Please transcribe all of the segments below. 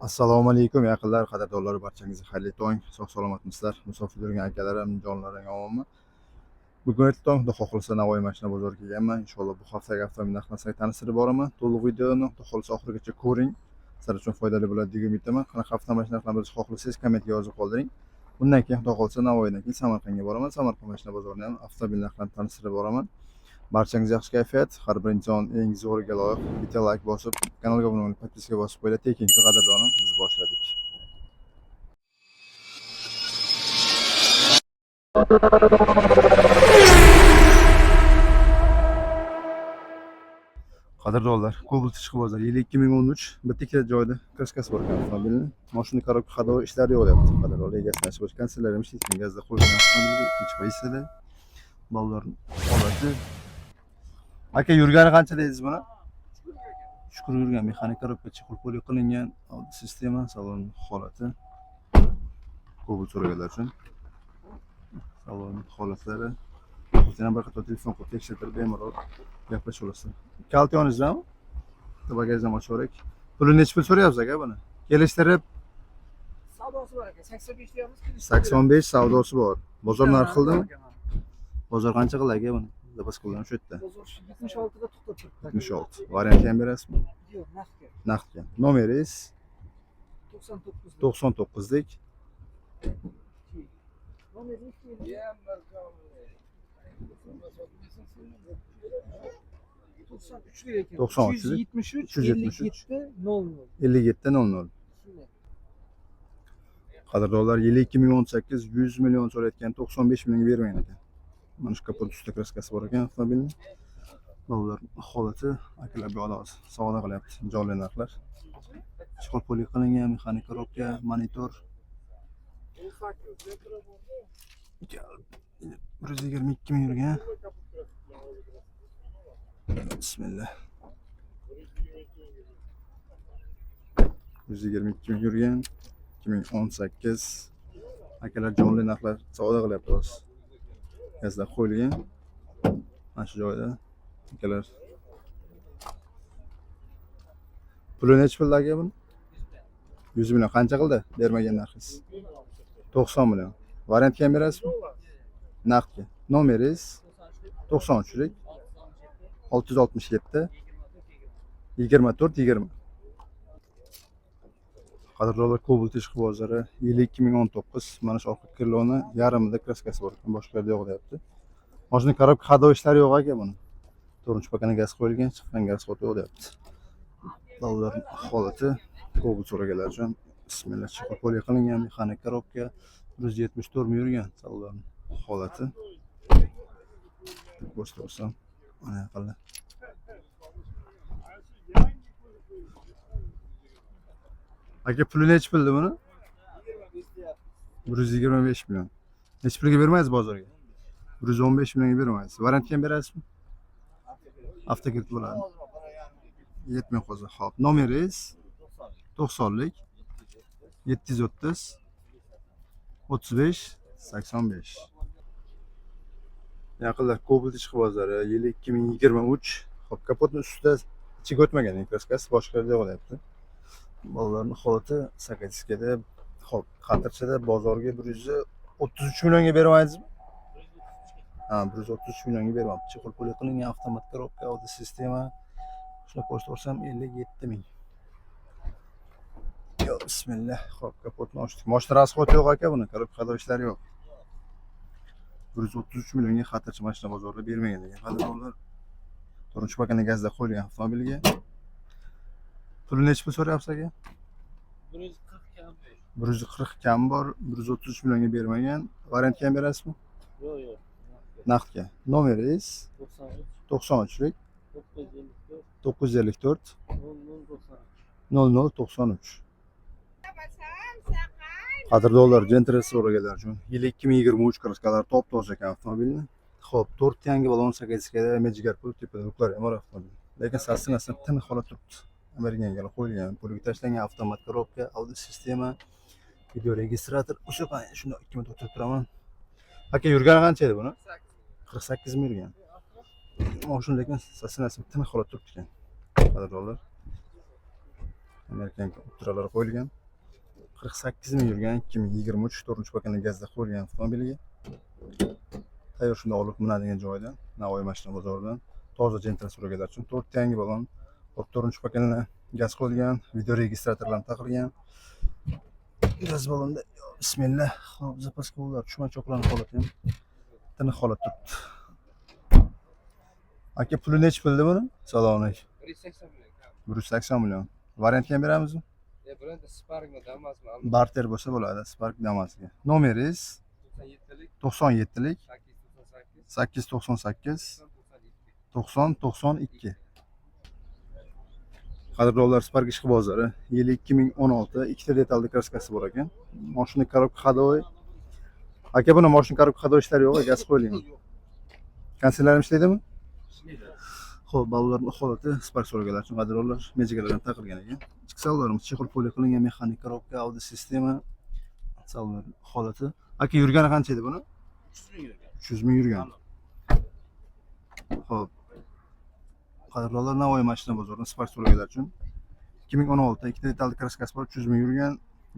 Assalomu alaykum yaqinlar, qadrdonlar, barchangizga xayrli tong, sog' salomatmisizlar? Musofir yurgan akalarim, jonlaring omonmi? Bugun erta tong Xudo xohlasa Navoiy mashina bozoriga kelganman. Inshaalloh bu haftagi avtomobil narxlarini tanishtirib boraman. To'liq videoni Xudo xohlasa oxirigacha ko'ring. Sizlar uchun foydali bo'ladi deb umid qanaqa avtomobil narxlarini bilishni xohlasangiz kommentga yozib qoldiring. Bundan keyin Xudo xohlasa Navoiydan keyin Samarqandga boraman. Samarqand mashina bozorini ham avtomobil narxlarini tanishtirib boraman. Barchangizga yaxshi kayfiyat, har bir inson eng zo'riga loyiq. Bitta like bosib, kanalga obuna bo'lib, podpiska bosib qo'yinglar. Tekinchi qadrdonim, biz boshladik. Qadrdonlar, Cobalt ishqi bozor yili 2013 bitta ikkita joyda kraskasi bor ekan avtomobilni. Mashina korobka xado ishlari yo'q deyapti. Qadrdonlar, egasi nasib bo'lsa kansellari ham ishlaydigan gazda qo'ygan avtomobilga ikkinchi pozitsiyada. Bolalar holati. Aka, yurgani qancha deysiz buni? Shukur yurgan, mexanik korobka chiqib qo'li qilingan, sistema, salon holati. Cobalt so'raganlar uchun. Salon holatlari. Yana bir qator telefon qilib tekshirtirib bemalol gaplasha olasiz. Kalti yoningizdanmi? Bagajdan ochaverak. Puli necha pul so'rayapsiz aka buni? Kelishtirib Savdosi bor aka, 85 deyapmiz. 85 savdosi bor. Bozor narxi qildimi? Bozor qancha qildi aka buni? Zapas qilgan shu yerda. Bozor 76 da to'xtab turibdi. 76. Variant ham berasizmi? Yo'q, naqdga. Naqdga. Nomeringiz 99. 99 dik. Nomeringiz 93 ekan. 93. 373 57 00. 57 00. Qadrdonlar, yili 2018 100 million so'rayotgan, 95 millionga bermagan ekan. Mana shu kapot ustida kraskasi bor ekan avtomobilning. Bolalar holati akalar bu olasiz. Savdo qilyapti, jonli narxlar. Chiqib poli qilingan, mexanik korobka, monitor. 122 ming yurgan. Bismillah. 122 ming yurgan. 2018 akalar jonli narxlar savdo qilyapti hozir. Gazda qo'yilgan. Mana shu joyda akalar. Puli necha pul aka buni? 100 million qancha qildi? Bermagan narxingiz. 90 million. Variantga ham berasizmi? Naqdga. Nomeringiz 93lik 667 24 20. Qadrdonlar, Cobalt ishqi bozori yili 2019. Mana shu orqa kriloni yarmida kraskasi bor ekan, boshqalarda yo'q deyapti. Mashina korobka xado ishlari yo'q aka buni. 4-pakana gaz qo'yilgan, chiqqan gaz qoti yo'q deyapti. Bolalar holati Cobalt so'raganlar uchun bismillah chiqib qo'li qilingan, mexanik korobka 174 ming yurgan. Salonlarning holati. Ko'rsatsam, mana qala. Aka, puli necha puldi buni? 125 million. Necha pulga bermaysiz bozorga? 115 millionga bermaysiz. Variantga ham berasizmi? Avtokirit bo'ladi. Yetmay qolsa, xo'p. Nomeringiz 90lik 730 35 85. Yaqinlar, Cobalt ishqi bozori yili 2023. Xo'p, kapotning ustida ichiga o'tmagan kraskasi, boshqalarda yo'q deyapti. Bolalarning holati sakatiskada, xo'p, qatirchada bozorga 133 millionga bermaysizmi? Ha, 133 millionga beryapti. Chiqib puli qilingan, avtomat korobka, audio sistema. Shuni ko'rsatsam 57 ming. Yo, bismillah. Xo'p, kapotni ochdik. Mashina rasxoti yo'q aka buni, korobka xado ishlari yo'q. 133 millionga xatirchi mashina bozorida bermagan ekan. Qadrdonlar, 4-pakana gazda qo'yilgan avtomobilga. Puli necha pul so'rayapsiz aka? 140 kam. 140 kam bor, 133 millionga bermagan. Variantga ham berasizmi? Yo'q, yo'q. Naqdga. Nomeringiz 93lik 954 0093. Qadrdonlar, Gentres so'raganlar uchun yili 2023 kraskalar top-toza ekan avtomobilni. Xo'p, 4 yangi balon sakatiskada mejigar pul tepada ruxlar ham bor avtomobil. Lekin sassinasi tiniq holat turibdi. Amerikaga qo'yilgan, pulga tashlangan avtomat korobka, audio sistema, video registrator. O'sha qanday shunda 2 minut o'tirib turaman. Aka, yurgani qancha edi buni? 48 ming yurgan. Mashina lekin sassinasi tiniq holat turibdi ekan. Qadrdonlar. Amerikan ultralari qo'yilgan. 48 ming yurgan 2023 4 paketli gazda qo'yilgan avtomobilga. Tayyor shunda olib minadigan joydan, Navoiy mashina bozoridan toza Gentra so'raganlar uchun 4 yangi balon, 4 paketli gaz qo'yilgan, video registratorlar taqilgan. Gaz balonda bismillah, hop zapaska bo'lar, tushmachoqlarning holati ham tiniq holatda turibdi. Aka puli necha puldi buni? Assalomu alaykum. 180 million. 180 million. Variantga ham beramizmi? Birida Spark'mi, Damas'mi? Barter bo'lsa bo'ladi, Spark Damas'ga. Nomeringiz 97lik 898 9092. Qadrdonlar, Spark ishqibozlari 2016 ikkita detalli kraskasi bor ekan. Mashina korobka xodoy. Aka buni mashina korobka xodoy ishlari yo'q, gaz qo'yilgan. Kansellari ishlaydimi? Xo'p, bolalarning holati Spark so'raganlar uchun qadrdonlar mejigalar ham taqilgan ekan. Ichki salonlarimiz chexol poli qilingan mexanik korobka, audio sistema. Salonlar holati. Aka yurgani qancha edi buni? 300 ming yurgan. Xo'p. Qadrdonlar, Navoiy mashina bozoridan Spark so'raganlar uchun 2016 ikkita detalli kraskasi bor, 300 ming yurgan,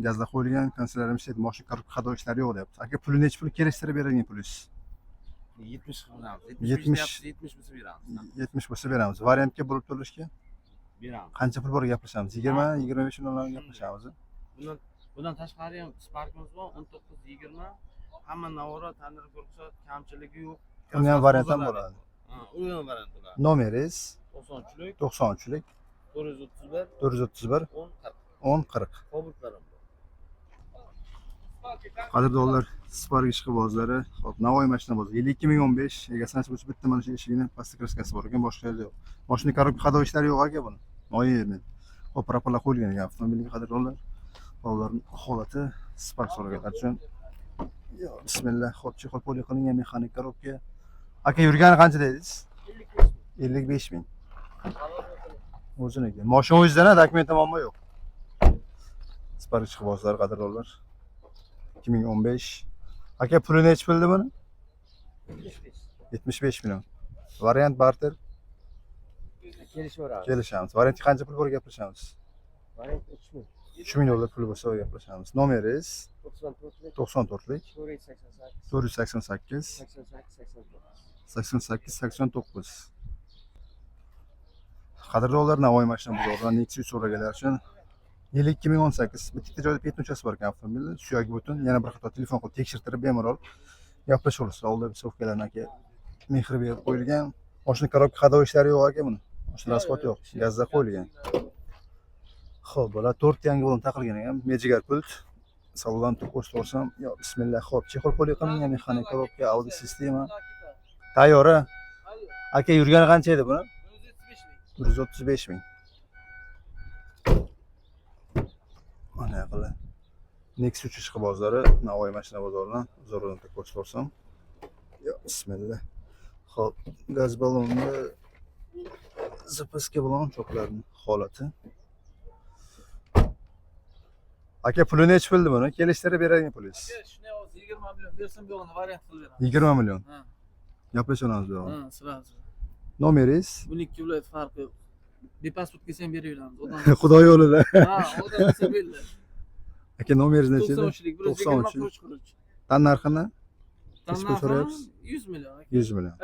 gazda qo'yilgan, kansellari ham ishlaydi, mashina korobka xodoy ishlari yo'q deyapti. Aka puli necha pul kelishtirib beradigan pulingiz? 70 qilamiz. 70 70 bo'lsa beramiz. 70 bo'lsa beramiz. Variantga bo'lib to'lashga Beramiz. qancha pul bor gaplashamiz? 20, 25 milliondan gaplashamiz. Bundan tashqari ham Spark'imiz bor, 19 20. Hamma Navora tandir ruxsat, kamchiligi yo'q. Uni ham variant ham bo'ladi. Ha, u ham variant bo'ladi. Nomeringiz 90'lik 90'lik 431 431 10 40. 10 40. Kobrtlarim bor. Qadrdonlar, Spark ishqibozlari, hop, Navoiy mashina bozori 2015 egasi nasib bo'lsa bitta mana shu eshigini plastik kraskasi bor ekan, boshqa yerda yo'q. Mashina korobka xodoy ishlari yo'q aka buni. Noyerni. Hop, propalar qo'yilgan ekan avtomobilga qadrdonlar. Bolalarning holati Spark so'raganlar uchun. Yo, bismillah, hop, chexol poli qilingan mexanik korobka. Aka yurgani qancha dedingiz? 55 ming. O'ziniki. Mashina o'zidan dokument muammo yo'q. Spark ishqibozlari, qadrdonlar. 2015. Aka puli necha puldi buni? 75 million. Variant barter Kelishaveramiz. kelishamiz. Variantga qancha pul bor gaplashamiz? Variant 3 ming. 3 ming dollar puli bo'lsa gaplashamiz. Nomeringiz 94lik 94lik 488 488 88 88 89. Qadrdonlar, Navoiy mashina bozoridan Nexus so'raganlar uchun 2018 bitta joyda petnuchasi bor ekan avtomobilni, suyagi butun, yana bir qator telefon qilib tekshirtirib bemalol gaplashaverasiz. Oldida bisovkalarni aka mehri berib qo'yilgan. Mashina korobka xodoy ishlari yo'q aka buni. Mashina rasxod yo'q, gazda qo'yilgan. Xo'p, bular 4 yangi balon taqilgan ekan, mejigar pult. Salondan ko'rsatib olsam, yo bismillah, xo'p, chexol poli qilingan mexanik korobka, audio sistema. Tayyor. Aka yurgani qancha edi buni? 135 ming. Mana qila. Nexus ishqibozlari, Navoiy mashina bozoridan zo'rdan ko'rsatib olsam. Yo bismillah. Xo'p, gaz balonni zapaska balon cho'qlarning holati. Aka puli necha puldi buni? Kelishtirib beradigan pulingiz. Shuni 20 million bersam yo'g'ini variant qilib beraman. 20 million. Ha. Gaplashamiz bu. Ha, sразу. Nomeringiz? Buning ikki viloyat farqi yo'q. Bepasport kelsa ham beraveramiz. Odam. Xudo yo'lida. Ha, odam kelsa beriladi. Aka nomeringiz necha edi? 93lik 120 quruch. Tan narxini Tanlov pul so'rayapsiz? 100 million. 100 million.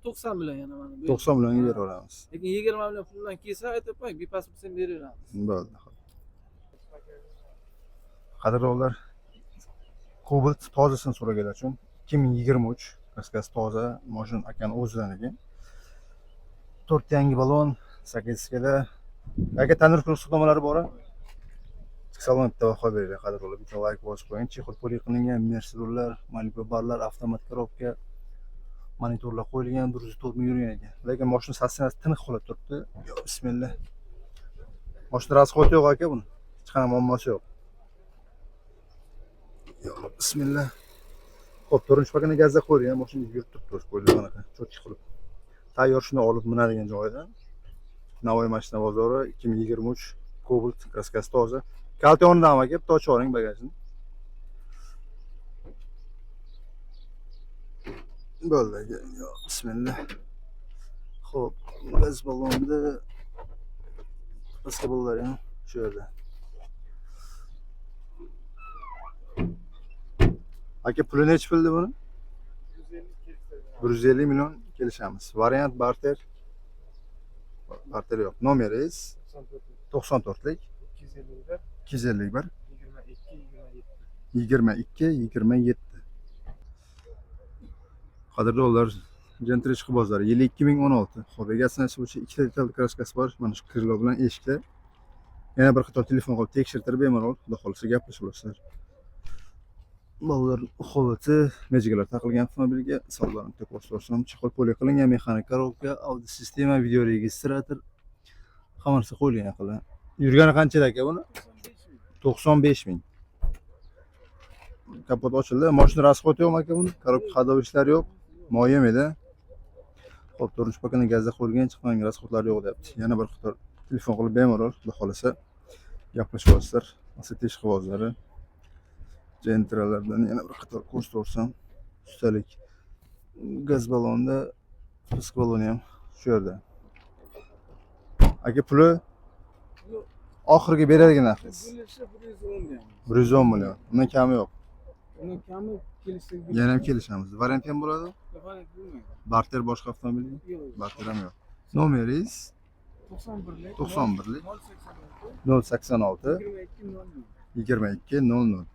90 million yana mana. 90 millionga beraveramiz. Lekin 20 million puldan kelsa aytib qo'y, bepasport ham beraveramiz. Bo'ldi. Qadrdonlar, Cobalt tozasini so'raganlar uchun 2023 kraskasi toza, mashina akani o'zidan ekan. 4 yangi balon, 8 kada. Aka tanir ko'rsatmalari bor. Salon bitta baho beringlar, qadrdonlar, bitta like bosib qo'ying. Chexol poli qilingan mersedurlar, manipa barlar, avtomat korobka, monitorlar qo'yilgan, 104 ming yurgan ekan. Lekin mashina sassinasi tiniq holatda turibdi. Yo bismillah. Mashina rasxod yo'q aka buni. Hech qanaqa muammosi yo'q. Yo bismillah. Xo'p, 4-pakani gazda qo'yilgan, mashina yurib turibdi, qo'yildi bunaqa, cho'tki qilib. Tayyor shuni olib minadigan joyidan. Navoiy mashina bozori 2023 Cobalt kraskasi toza. Kalti o'rnidan aka, bitta ochib oling bagajni. Bo'ldi aka. Yo bismillah. Xo'p, gaz balonida pastga bolalar ham Shu yerda. Aka puli nechi puldi buni? 150 million kelishamiz. Variant barter. Barter yo'q. Nomeringiz 94lik 251 22 27. Qadrli do'stlar, Gentrich bozori yili 2016. Xo'p, egasini bo'yicha 2 detal kraskasi bor. Mana shu krilo bilan eshikda. Yana bir qator telefon qilib tekshirtirib bemalol, xudo xolisa gaplashib olasizlar. Bolalar holati mejigalar taqilgan avtomobilga salonlarni to'qib chiqib poli qilingan mexanik korobka, audio sistema, video registrator hamma narsa qo'yilgan aqlli. Yurgani qanchada aka buni? 95 ming. Kapot ochildi. Mashina rasxoti yo'qmi aka buni? Korobka xadov ishlari yo'q. Moyam edi. Xo'p, 4-pakana gazda qo'yilgan, chiqqan rasxotlari yo'q deyapti. Yana bir qator telefon qilib bemalol, xudo xolisa gaplashib olasizlar. Asetish quvozlari. Gentralardan yana bir qator ko'rs to'rsam, ustalik gaz balonida, pisk baloni ham shu yerda. Aka puli oxirgi beradigan narxingiz. 110 million. Undan kami yo'q. Undan kami kelishsak Yana ham kelishamiz. Variant ham bo'ladi. variant bilmayman. Barter boshqa avtomobilga? Yo'q. Barter ham yo'q. Nomeringiz 91lik 91lik 086 086 22 00. 22 00.